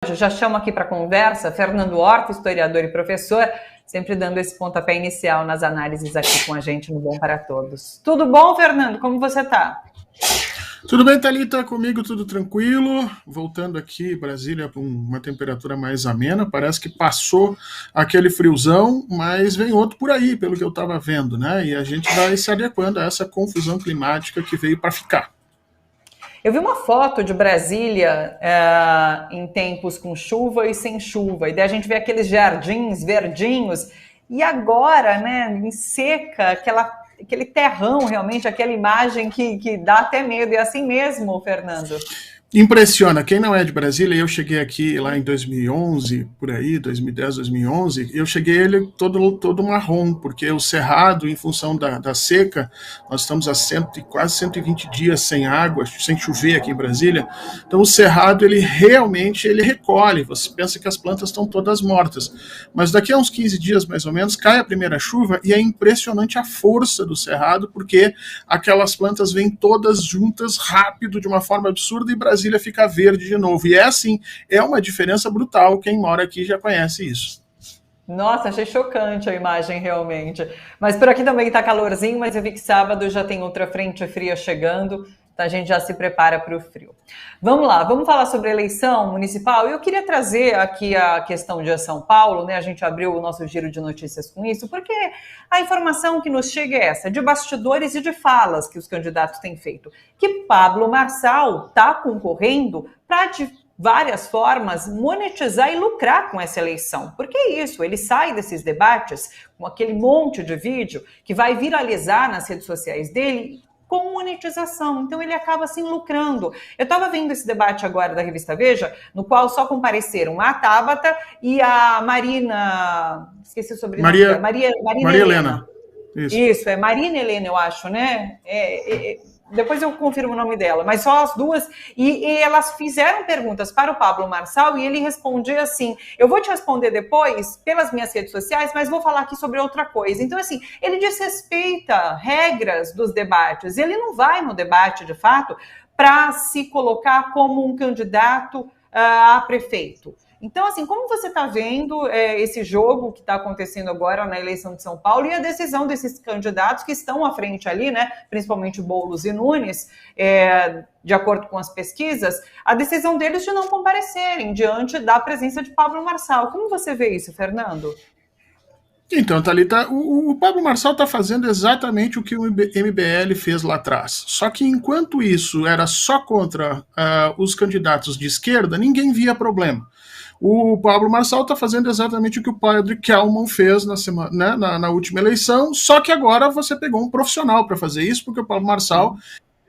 hoje, já chamo aqui para conversa Fernando Horta, historiador e professor, sempre dando esse pontapé inicial nas análises aqui com a gente no Bom para Todos. Tudo bom, Fernando? Como você está? Tudo bem, Thalita? Comigo tudo tranquilo. Voltando aqui, Brasília, com uma temperatura mais amena. Parece que passou aquele friozão, mas vem outro por aí, pelo que eu estava vendo, né? E a gente vai se adequando a essa confusão climática que veio para ficar. Eu vi uma foto de Brasília em tempos com chuva e sem chuva, e daí a gente vê aqueles jardins verdinhos, e agora, né, em seca, aquele terrão realmente, aquela imagem que dá até medo, e é assim mesmo, Fernando? Impressiona. Quem não é de Brasília, eu cheguei aqui lá em 2011, por aí, 2010, 2011, eu cheguei ele todo marrom, porque o Cerrado, em função da seca, nós estamos há quase 120 dias sem água, sem chover aqui em Brasília, então o Cerrado, ele realmente recolhe, você pensa que as plantas estão todas mortas, mas daqui a uns 15 dias, mais ou menos, cai a primeira chuva e é impressionante a força do Cerrado, porque aquelas plantas vêm todas juntas, rápido, de uma forma absurda, e Brasília fica verde de novo. E é assim, é uma diferença brutal. Quem mora aqui já conhece isso. Nossa, achei chocante a imagem realmente. Mas por aqui também está calorzinho, mas eu vi que sábado já tem outra frente fria chegando, então a gente já se prepara para o frio. Vamos lá, vamos falar sobre a eleição municipal. Eu queria trazer aqui a questão de São Paulo, né? A gente abriu o nosso giro de notícias com isso, porque a informação que nos chega é essa, de bastidores e de falas que os candidatos têm feito, que Pablo Marçal está concorrendo para, de várias formas, monetizar e lucrar com essa eleição. Porque é isso, ele sai desses debates com aquele monte de vídeo que vai viralizar nas redes sociais dele com monetização, então ele acaba assim lucrando. Eu estava vendo esse debate agora da revista Veja, no qual só compareceram a Tabata e a Marina, esqueci o sobrenome, Marina Helena. Isso, é Marina Helena, eu acho, né? Depois eu confirmo o nome dela, mas só as duas, e elas fizeram perguntas para o Pablo Marçal e ele respondia assim, eu vou te responder depois pelas minhas redes sociais, mas vou falar aqui sobre outra coisa. Então, assim, ele desrespeita regras dos debates, ele não vai no debate, de fato, para se colocar como um candidato a prefeito. Então, assim, como você está vendo esse jogo que está acontecendo agora na eleição de São Paulo e a decisão desses candidatos que estão à frente ali, né, principalmente Boulos e Nunes, de acordo com as pesquisas, a decisão deles de não comparecerem diante da presença de Pablo Marçal. Como você vê isso, Fernando? Então, Thalita, o Pablo Marçal está fazendo exatamente o que o MBL fez lá atrás. Só que enquanto isso era só contra os candidatos de esquerda, ninguém via problema. O Pablo Marçal está fazendo exatamente o que o padre Kelman fez na última eleição, só que agora você pegou um profissional para fazer isso, porque o Pablo Marçal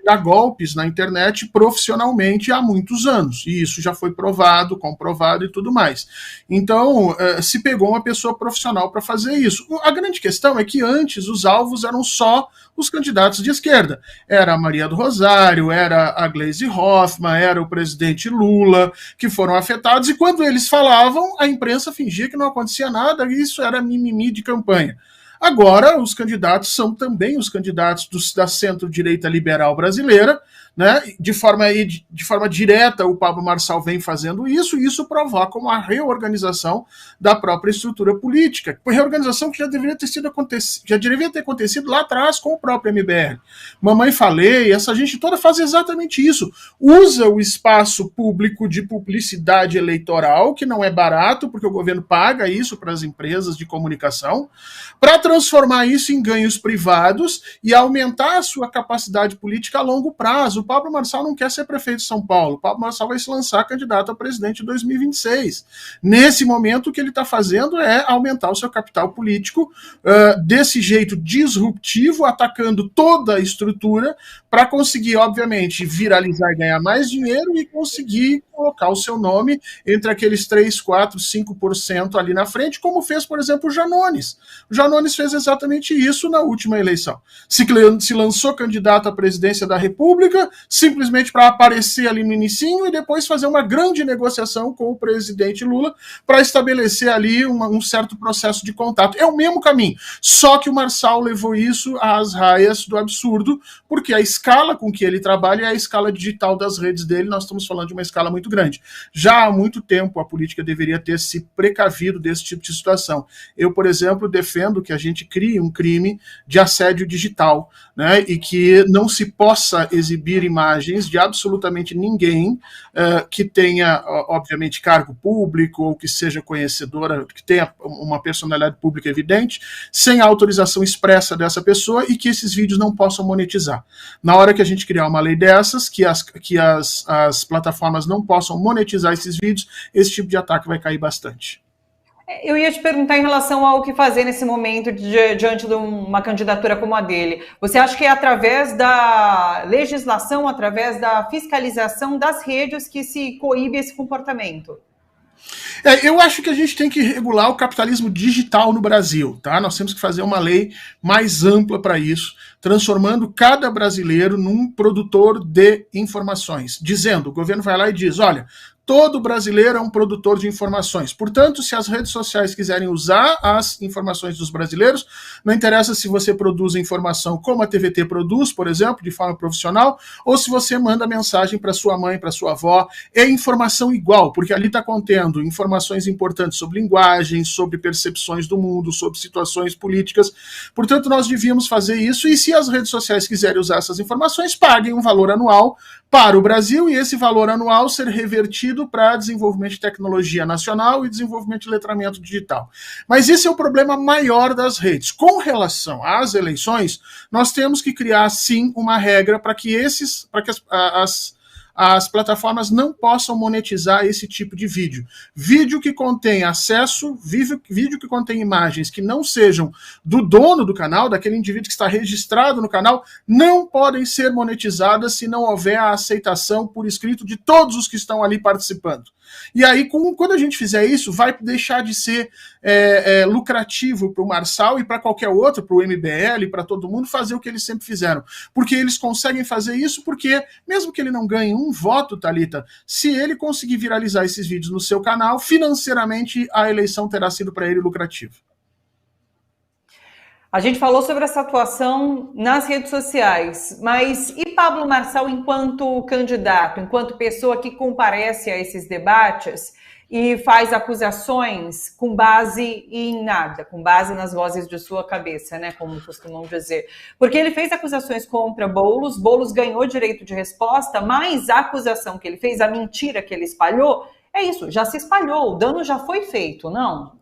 dá golpes na internet profissionalmente há muitos anos, e isso já foi provado, comprovado e tudo mais. Então, se pegou uma pessoa profissional para fazer isso. A grande questão é que antes os alvos eram só os candidatos de esquerda. Era a Maria do Rosário, era a Gleisi Hoffmann, era o presidente Lula, que foram afetados, e quando eles falavam, a imprensa fingia que não acontecia nada, e isso era mimimi de campanha. Agora, os candidatos são também os candidatos da centro-direita liberal brasileira, né? De forma direta, o Pablo Marçal vem fazendo isso, e isso provoca uma reorganização da própria estrutura política. Uma reorganização que já deveria ter acontecido lá atrás com o próprio MBL. Mamãe Falei, essa gente toda faz exatamente isso. Usa o espaço público de publicidade eleitoral, que não é barato, porque o governo paga isso para as empresas de comunicação, para transformar isso em ganhos privados e aumentar a sua capacidade política a longo prazo. O Pablo Marçal não quer ser prefeito de São Paulo. O Pablo Marçal vai se lançar candidato a presidente em 2026. Nesse momento, o que ele está fazendo é aumentar o seu capital político desse jeito disruptivo, atacando toda a estrutura, para conseguir, obviamente, viralizar e ganhar mais dinheiro e conseguir colocar o seu nome entre aqueles 3, 4, 5% ali na frente, como fez, por exemplo, o Janones. O Janones fez exatamente isso na última eleição. Se lançou candidato à presidência da República, simplesmente para aparecer ali no inicinho e depois fazer uma grande negociação com o presidente Lula para estabelecer ali um certo processo de contato. É o mesmo caminho, só que o Marçal levou isso às raias do absurdo, porque a escala com que ele trabalha é a escala digital das redes dele, nós estamos falando de uma escala muito grande. Já há muito tempo a política deveria ter se precavido desse tipo de situação. Eu, por exemplo, defendo que a gente crie um crime de assédio digital, né, e que não se possa exibir imagens de absolutamente ninguém que tenha, obviamente, cargo público ou que seja conhecedora, que tenha uma personalidade pública evidente, sem a autorização expressa dessa pessoa e que esses vídeos não possam monetizar. Na hora que a gente criar uma lei dessas, que as plataformas não possam monetizar esses vídeos, esse tipo de ataque vai cair bastante. Eu ia te perguntar em relação ao que fazer nesse momento diante de uma candidatura como a dele. Você acha que é através da legislação, através da fiscalização das redes que se coíbe esse comportamento? Eu acho que a gente tem que regular o capitalismo digital no Brasil, tá? Nós temos que fazer uma lei mais ampla para isso, transformando cada brasileiro num produtor de informações, dizendo, o governo vai lá e diz, olha, todo brasileiro é um produtor de informações. Portanto, se as redes sociais quiserem usar as informações dos brasileiros, não interessa se você produz informação como a TVT produz, por exemplo, de forma profissional, ou se você manda mensagem para sua mãe, para sua avó, é informação igual, porque ali está contendo informações importantes sobre linguagem, sobre percepções do mundo, sobre situações políticas. Portanto, nós devíamos fazer isso, e se as redes sociais quiserem usar essas informações, paguem um valor anual para o Brasil, e esse valor anual ser revertido para desenvolvimento de tecnologia nacional e desenvolvimento de letramento digital. Mas esse é o problema maior das redes. Com relação às eleições, nós temos que criar, sim, uma regra para que as plataformas não possam monetizar esse tipo de vídeo. Vídeo que contém acesso, vídeo que contém imagens que não sejam do dono do canal, daquele indivíduo que está registrado no canal, não podem ser monetizadas se não houver a aceitação por escrito de todos os que estão ali participando. E aí, quando a gente fizer isso, vai deixar de ser lucrativo para o Marçal e para qualquer outro, para o MBL, para todo mundo, fazer o que eles sempre fizeram. Porque eles conseguem fazer isso porque, mesmo que ele não ganhe um voto, Thalita, se ele conseguir viralizar esses vídeos no seu canal, financeiramente a eleição terá sido para ele lucrativa. A gente falou sobre essa atuação nas redes sociais, mas e Pablo Marçal enquanto candidato, enquanto pessoa que comparece a esses debates e faz acusações com base em nada, com base nas vozes de sua cabeça, né, como costumam dizer. Porque ele fez acusações contra Boulos ganhou direito de resposta, mas a acusação que ele fez, a mentira que ele espalhou, é isso, já se espalhou, o dano já foi feito, não?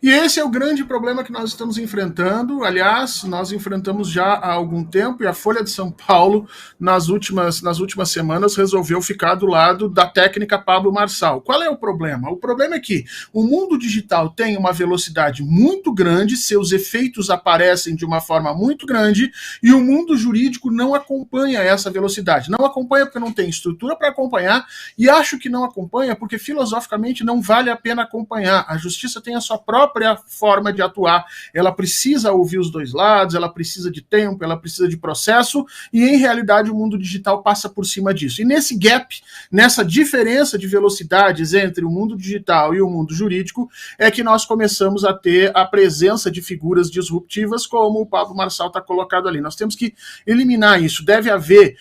E esse é o grande problema que nós estamos enfrentando. Aliás, nós enfrentamos já há algum tempo, e a Folha de São Paulo, nas últimas semanas, resolveu ficar do lado da técnica Pablo Marçal. Qual é o problema? O problema é que o mundo digital tem uma velocidade muito grande, seus efeitos aparecem de uma forma muito grande, e o mundo jurídico não acompanha essa velocidade. Não acompanha porque não tem estrutura para acompanhar, e acho que não acompanha porque filosoficamente não vale a pena acompanhar. A justiça tem a sua própria forma de atuar, ela precisa ouvir os dois lados, ela precisa de tempo, ela precisa de processo, e em realidade o mundo digital passa por cima disso. E nesse gap, nessa diferença de velocidades entre o mundo digital e o mundo jurídico, é que nós começamos a ter a presença de figuras disruptivas, como o Pablo Marçal está colocado ali. Nós temos que eliminar isso. Deve haver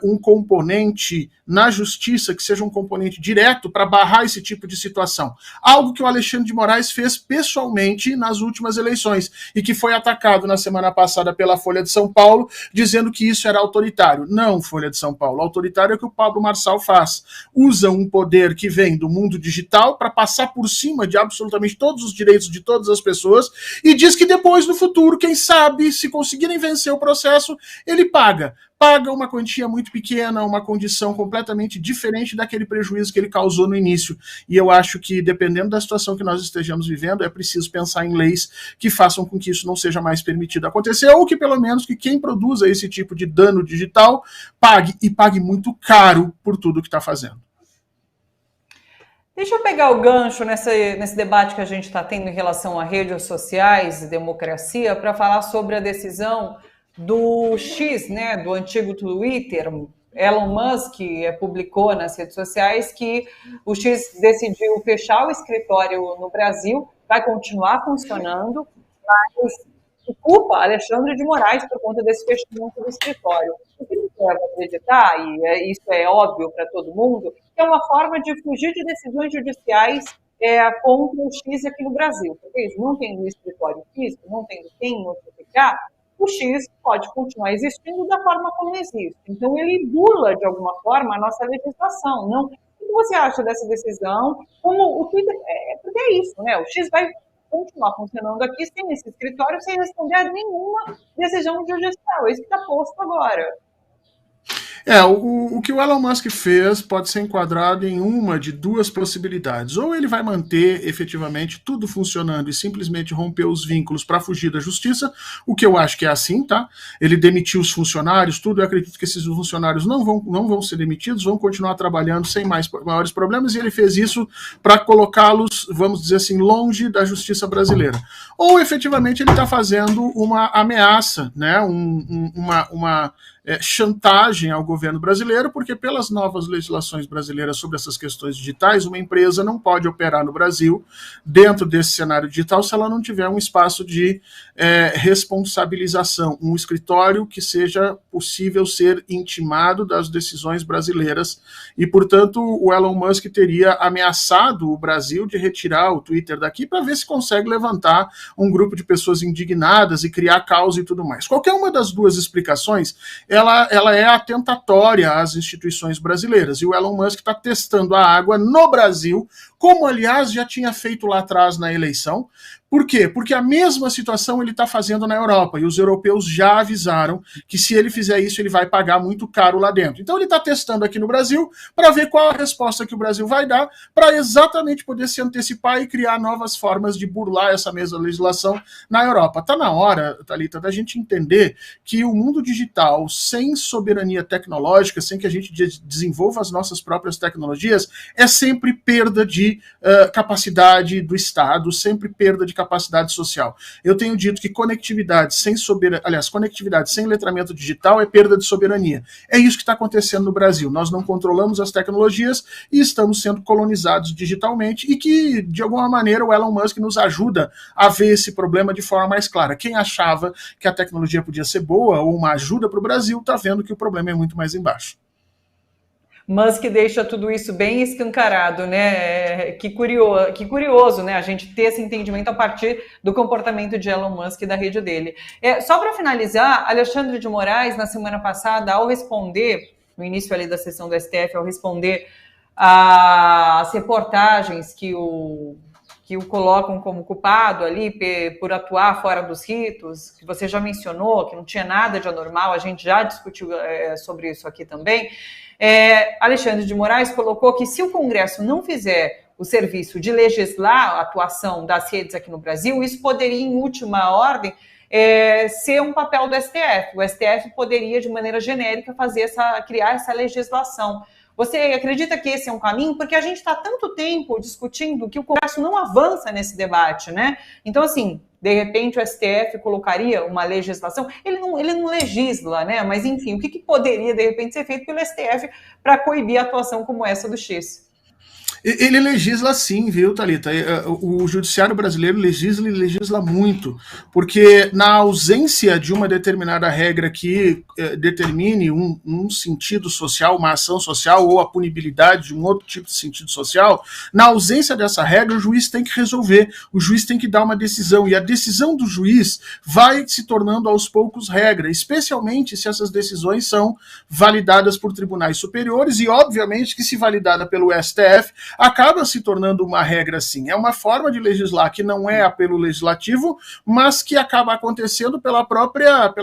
um componente na justiça que seja um componente direto para barrar esse tipo de situação. Algo que o Alexandre de Moraes fez pessoalmente nas últimas eleições e que foi atacado na semana passada pela Folha de São Paulo, dizendo que isso era autoritário. Não, Folha de São Paulo. Autoritário é o que o Pablo Marçal faz. Usa um poder que vem do mundo digital para passar por cima de absolutamente todos os direitos de todas as pessoas e diz que depois, no futuro, quem sabe, se conseguirem vencer o processo, ele paga uma quantia muito pequena, uma condição completamente diferente daquele prejuízo que ele causou no início. E eu acho que, dependendo da situação que nós estejamos vivendo, é preciso pensar em leis que façam com que isso não seja mais permitido acontecer, ou que, pelo menos, que quem produza esse tipo de dano digital pague, e pague muito caro por tudo que está fazendo. Deixa eu pegar o gancho nesse debate que a gente está tendo em relação a redes sociais e democracia para falar sobre a decisão do X, né, do antigo Twitter. Elon Musk publicou nas redes sociais que o X decidiu fechar o escritório no Brasil, vai continuar funcionando, mas culpa Alexandre de Moraes por conta desse fechamento do escritório. O que me leva a acreditar, e isso é óbvio para todo mundo, que é uma forma de fugir de decisões judiciais contra o X aqui no Brasil. Porque eles não tendo escritório físico, não tendo quem notificar, o X pode continuar existindo da forma como existe. Então, ele burla, de alguma forma, a nossa legislação. Não? O que você acha dessa decisão? Como o Twitter... porque é isso, né? O X vai continuar funcionando aqui sem esse escritório, sem responder a nenhuma decisão judicial. É isso que está posto agora. O que o Elon Musk fez pode ser enquadrado em uma de duas possibilidades. Ou ele vai manter efetivamente tudo funcionando e simplesmente romper os vínculos para fugir da justiça, o que eu acho que é assim, tá? Ele demitiu os funcionários, tudo. Eu acredito que esses funcionários não vão ser demitidos, vão continuar trabalhando sem maiores problemas, e ele fez isso para colocá-los, vamos dizer assim, longe da justiça brasileira. Ou efetivamente ele está fazendo uma ameaça, né? Uma chantagem ao governo brasileiro, porque pelas novas legislações brasileiras sobre essas questões digitais, uma empresa não pode operar no Brasil dentro desse cenário digital se ela não tiver um espaço de responsabilização, um escritório que seja possível ser intimado das decisões brasileiras, e, portanto, o Elon Musk teria ameaçado o Brasil de retirar o Twitter daqui para ver se consegue levantar um grupo de pessoas indignadas e criar caos e tudo mais. Qualquer uma das duas explicações ela é atentatória às instituições brasileiras. E o Elon Musk está testando a água no Brasil, como, aliás, já tinha feito lá atrás na eleição. Por quê? Porque a mesma situação ele está fazendo na Europa, e os europeus já avisaram que se ele fizer isso, ele vai pagar muito caro lá dentro. Então ele está testando aqui no Brasil para ver qual a resposta que o Brasil vai dar, para exatamente poder se antecipar e criar novas formas de burlar essa mesma legislação na Europa. Está na hora, Thalita, da gente entender que o mundo digital, sem soberania tecnológica, sem que a gente desenvolva as nossas próprias tecnologias, é sempre perda de capacidade do Estado, sempre perda de capacidade social. Eu tenho dito que conectividade sem letramento digital é perda de soberania. É isso que está acontecendo no Brasil. Nós não controlamos as tecnologias e estamos sendo colonizados digitalmente, e que, de alguma maneira, o Elon Musk nos ajuda a ver esse problema de forma mais clara. Quem achava que a tecnologia podia ser boa ou uma ajuda para o Brasil, está vendo que o problema é muito mais embaixo. Musk deixa tudo isso bem escancarado, né? Que curioso, né? A gente ter esse entendimento a partir do comportamento de Elon Musk e da rede dele. Só para finalizar, Alexandre de Moraes, na semana passada, ao responder, no início ali da sessão do STF, ao responder às reportagens que o colocam como culpado ali por atuar fora dos ritos, que você já mencionou, que não tinha nada de anormal, a gente já discutiu sobre isso aqui também. Alexandre de Moraes colocou que se o Congresso não fizer o serviço de legislar a atuação das redes aqui no Brasil, isso poderia, em última ordem, ser um papel do STF. O STF poderia, de maneira genérica, criar essa legislação. Você acredita que esse é um caminho? Porque a gente está há tanto tempo discutindo que o Congresso não avança nesse debate, né? Então, assim, de repente o STF colocaria uma legislação, ele não legisla, né? Mas, enfim, o que poderia, de repente, ser feito pelo STF para coibir a atuação como essa do X? Ele legisla sim, viu, Thalita? O judiciário brasileiro legisla muito, porque na ausência de uma determinada regra que determine um sentido social, uma ação social, ou a punibilidade de um outro tipo de sentido social, na ausência dessa regra, o juiz tem que resolver, o juiz tem que dar uma decisão, e a decisão do juiz vai se tornando aos poucos regra, especialmente se essas decisões são validadas por tribunais superiores, e obviamente que, se validada pelo STF, acaba se tornando uma regra sim. É uma forma de legislar que não é apelo legislativo, mas que acaba acontecendo pela própria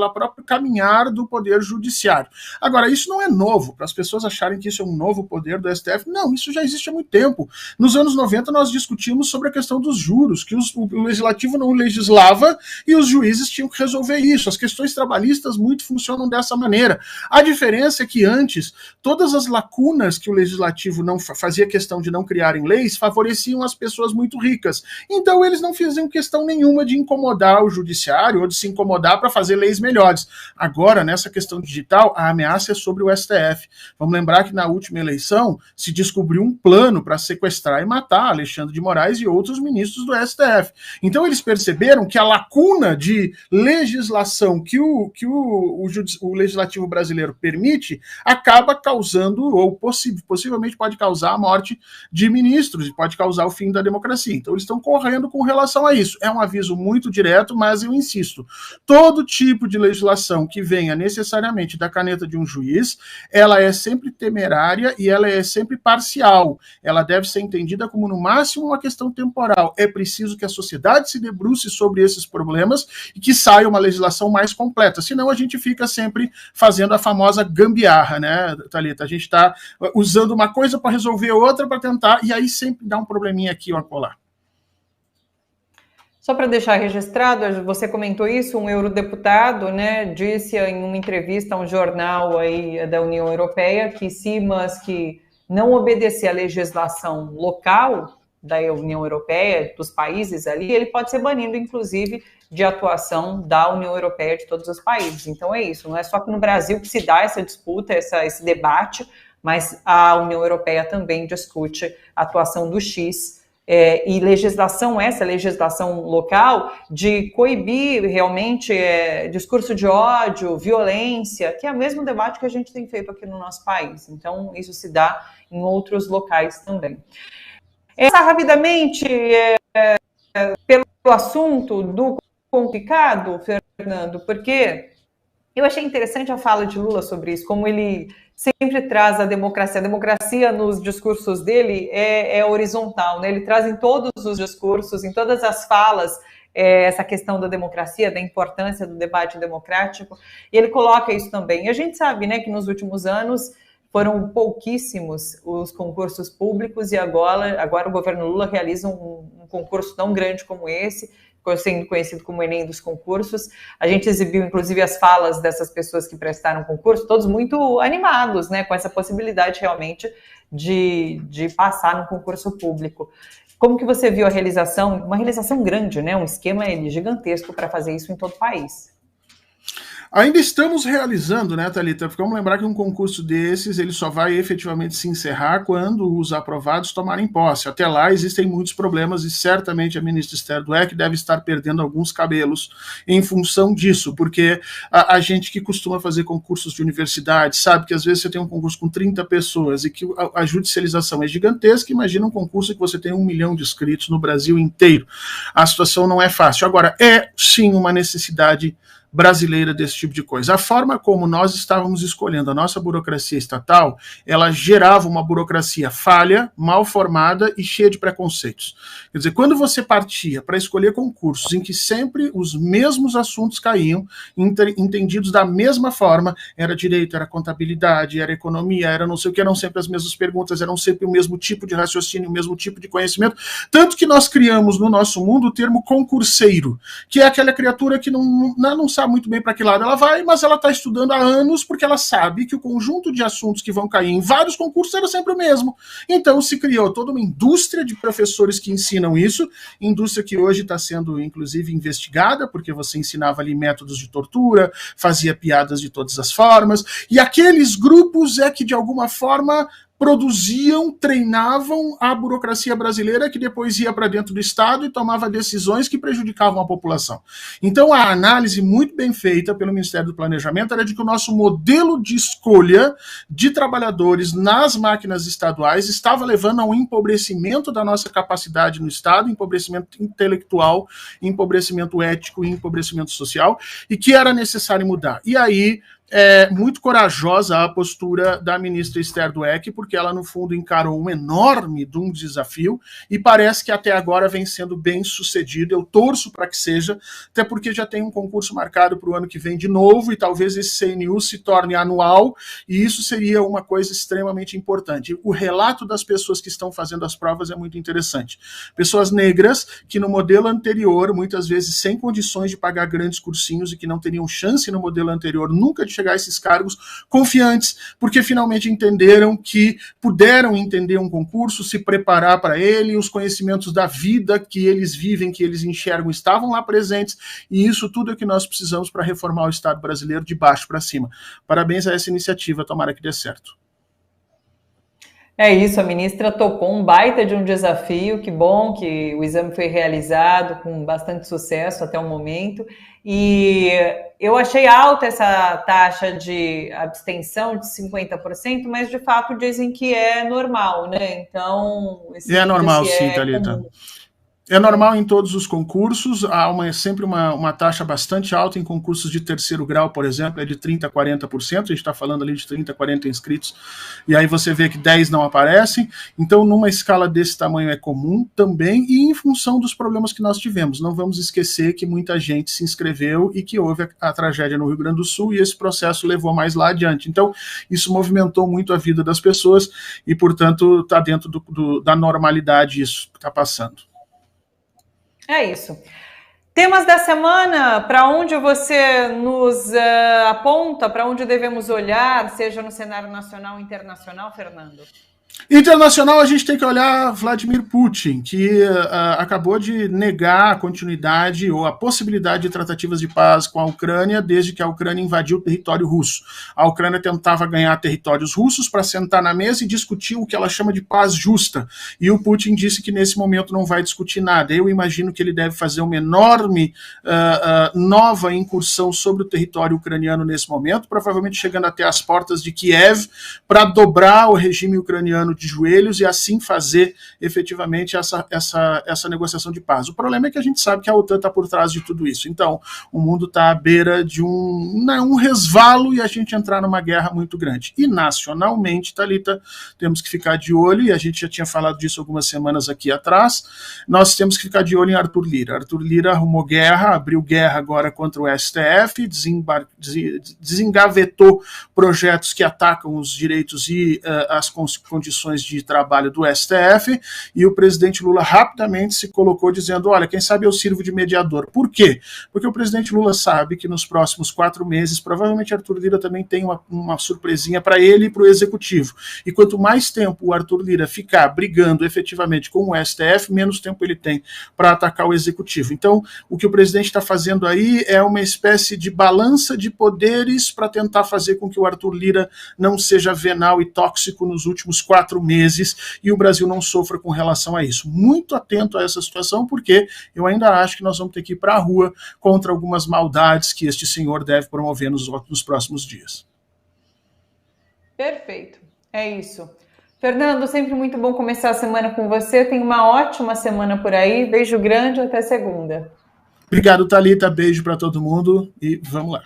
caminhar do poder judiciário. Agora, isso não é novo, para as pessoas acharem que isso é um novo poder do STF. Não, isso já existe há muito tempo. Nos anos 90 nós discutimos sobre a questão dos juros, que o legislativo não legislava e os juízes tinham que resolver isso. As questões trabalhistas muito funcionam dessa maneira. A diferença é que antes, todas as lacunas que o legislativo não fazia questão de não criarem leis, favoreciam as pessoas muito ricas. Então eles não fizeram questão nenhuma de incomodar o judiciário ou de se incomodar para fazer leis melhores. Agora, nessa questão digital, a ameaça é sobre o STF. Vamos lembrar que na última eleição se descobriu um plano para sequestrar e matar Alexandre de Moraes e outros ministros do STF. Então eles perceberam que a lacuna de legislação que o legislativo brasileiro permite acaba causando, ou possivelmente pode causar a morte de ministros e pode causar o fim da democracia. Então eles estão correndo com relação a isso. É um aviso muito direto, mas eu insisto, todo tipo de legislação que venha necessariamente da caneta de um juiz, ela é sempre temerária e ela é sempre parcial. Ela deve ser entendida como, no máximo, uma questão temporal. É preciso que a sociedade se debruce sobre esses problemas e que saia uma legislação mais completa. Senão a gente fica sempre fazendo a famosa gambiarra, né, Thalita? A gente está usando uma coisa para resolver outra para tentar, e aí sempre dá um probleminha aqui ou acolá. Só para deixar registrado, você comentou isso, um eurodeputado, né, disse em uma entrevista a um jornal aí da União Europeia que se Musk não obedecer à legislação local da União Europeia, dos países ali, ele pode ser banido, inclusive, de atuação da União Europeia de todos os países. Então é isso, não é só que no Brasil que se dá essa disputa, esse debate, mas a União Europeia também discute a atuação do X e legislação local de coibir realmente discurso de ódio, violência, que é o mesmo debate que a gente tem feito aqui no nosso país. Então isso se dá em outros locais também. Rapidamente, pelo assunto do complicado, Fernando, porque eu achei interessante a fala de Lula sobre isso, como ele sempre traz a democracia. A democracia nos discursos dele é horizontal, né? Ele traz em todos os discursos, em todas as falas, essa questão da democracia, da importância do debate democrático, e ele coloca isso também. E a gente sabe, né, que nos últimos anos foram pouquíssimos os concursos públicos e agora o governo Lula realiza um concurso tão grande como esse, sendo conhecido como Enem dos concursos. A gente exibiu, inclusive, as falas dessas pessoas que prestaram concurso, todos muito animados, né, com essa possibilidade realmente de passar no concurso público. Como que você viu a realização? Uma realização grande, né, um esquema gigantesco para fazer isso em todo o país. Ainda estamos realizando, né, Thalita? Porque vamos lembrar que um concurso desses ele só vai efetivamente se encerrar quando os aprovados tomarem posse. Até lá existem muitos problemas e certamente a ministra Esther Dweck deve estar perdendo alguns cabelos em função disso, porque a gente que costuma fazer concursos de universidade sabe que às vezes você tem um concurso com 30 pessoas e que a judicialização é gigantesca. Imagina um concurso que você tem 1 milhão de inscritos no Brasil inteiro. A situação não é fácil. Agora, é sim uma necessidade brasileira desse tipo de coisa. A forma como nós estávamos escolhendo a nossa burocracia estatal, ela gerava uma burocracia falha, mal formada e cheia de preconceitos. Quer dizer, quando você partia para escolher concursos em que sempre os mesmos assuntos caíam, entendidos da mesma forma, era direito, era contabilidade, era economia, era não sei o que, eram sempre as mesmas perguntas, eram sempre o mesmo tipo de raciocínio, o mesmo tipo de conhecimento, tanto que nós criamos no nosso mundo o termo concurseiro, que é aquela criatura que não sabe muito bem para que lado ela vai, mas ela está estudando há anos porque ela sabe que o conjunto de assuntos que vão cair em vários concursos era sempre o mesmo. Então se criou toda uma indústria de professores que ensinam isso, indústria que hoje está sendo inclusive investigada, porque você ensinava ali métodos de tortura, fazia piadas de todas as formas, e aqueles grupos que de alguma forma produziam, treinavam a burocracia brasileira que depois ia para dentro do Estado e tomava decisões que prejudicavam a população. Então a análise muito bem feita pelo Ministério do Planejamento era de que o nosso modelo de escolha de trabalhadores nas máquinas estaduais estava levando a um empobrecimento da nossa capacidade no Estado, empobrecimento intelectual, empobrecimento ético e empobrecimento social, e que era necessário mudar. E aí é muito corajosa a postura da ministra Esther Dweck, porque ela, no fundo, encarou um enorme desafio e parece que até agora vem sendo bem sucedido. Eu torço para que seja, até porque já tem um concurso marcado para o ano que vem de novo e talvez esse CNU se torne anual e isso seria uma coisa extremamente importante. O relato das pessoas que estão fazendo as provas é muito interessante. Pessoas negras que no modelo anterior, muitas vezes sem condições de pagar grandes cursinhos e que não teriam chance no modelo anterior nunca de chegar a esses cargos confiantes, porque finalmente entenderam que puderam entender um concurso, se preparar para ele, os conhecimentos da vida que eles vivem, que eles enxergam, estavam lá presentes, e isso tudo é que nós precisamos para reformar o Estado brasileiro de baixo para cima. Parabéns a essa iniciativa, tomara que dê certo. É isso, a ministra tocou um baita de um desafio, que bom que o exame foi realizado com bastante sucesso até o momento, e eu achei alta essa taxa de abstenção de 50%, mas de fato dizem que é normal, né? Então, é normal, sim, Thalita. É normal em todos os concursos, há sempre uma taxa bastante alta em concursos de terceiro grau, por exemplo, é de 30% a 40%, a gente está falando ali de 30, 40 inscritos, e aí você vê que 10 não aparecem, então numa escala desse tamanho é comum também, e em função dos problemas que nós tivemos. Não vamos esquecer que muita gente se inscreveu e que houve a tragédia no Rio Grande do Sul, e esse processo levou mais lá adiante. Então, isso movimentou muito a vida das pessoas, e portanto está dentro da normalidade isso que está passando. É isso. Temas da semana, para onde você nos aponta, para onde devemos olhar, seja no cenário nacional ou internacional, Fernando? Internacional, a gente tem que olhar Vladimir Putin, que acabou de negar a continuidade ou a possibilidade de tratativas de paz com a Ucrânia desde que a Ucrânia invadiu o território russo. A Ucrânia tentava ganhar territórios russos para sentar na mesa e discutir o que ela chama de paz justa. E o Putin disse que nesse momento não vai discutir nada. Eu imagino que ele deve fazer uma enorme nova incursão sobre o território ucraniano nesse momento, provavelmente chegando até as portas de Kiev, para dobrar o regime ucraniano de joelhos e assim fazer efetivamente essa negociação de paz. O problema é que a gente sabe que a OTAN está por trás de tudo isso. Então, o mundo está à beira de um resvalo e a gente entrar numa guerra muito grande. E nacionalmente, Thalita, temos que ficar de olho, e a gente já tinha falado disso algumas semanas aqui atrás, nós temos que ficar de olho em Arthur Lira. Arthur Lira arrumou guerra, abriu guerra agora contra o STF, desengavetou projetos que atacam os direitos e as condições de trabalho do STF, e o presidente Lula rapidamente se colocou dizendo, olha, quem sabe eu sirvo de mediador. Por quê? Porque o presidente Lula sabe que nos próximos 4 meses, provavelmente Arthur Lira também tem uma surpresinha para ele e para o executivo. E quanto mais tempo o Arthur Lira ficar brigando efetivamente com o STF, menos tempo ele tem para atacar o executivo. Então, o que o presidente está fazendo aí é uma espécie de balança de poderes para tentar fazer com que o Arthur Lira não seja venal e tóxico nos últimos 4 meses e o Brasil não sofra com relação a isso. Muito atento a essa situação, porque eu ainda acho que nós vamos ter que ir para a rua contra algumas maldades que este senhor deve promover nos próximos dias. Perfeito, é isso. Fernando, sempre muito bom começar a semana com você. Tenha uma ótima semana por aí. Beijo grande, até segunda. Obrigado, Thalita. Beijo para todo mundo e vamos lá.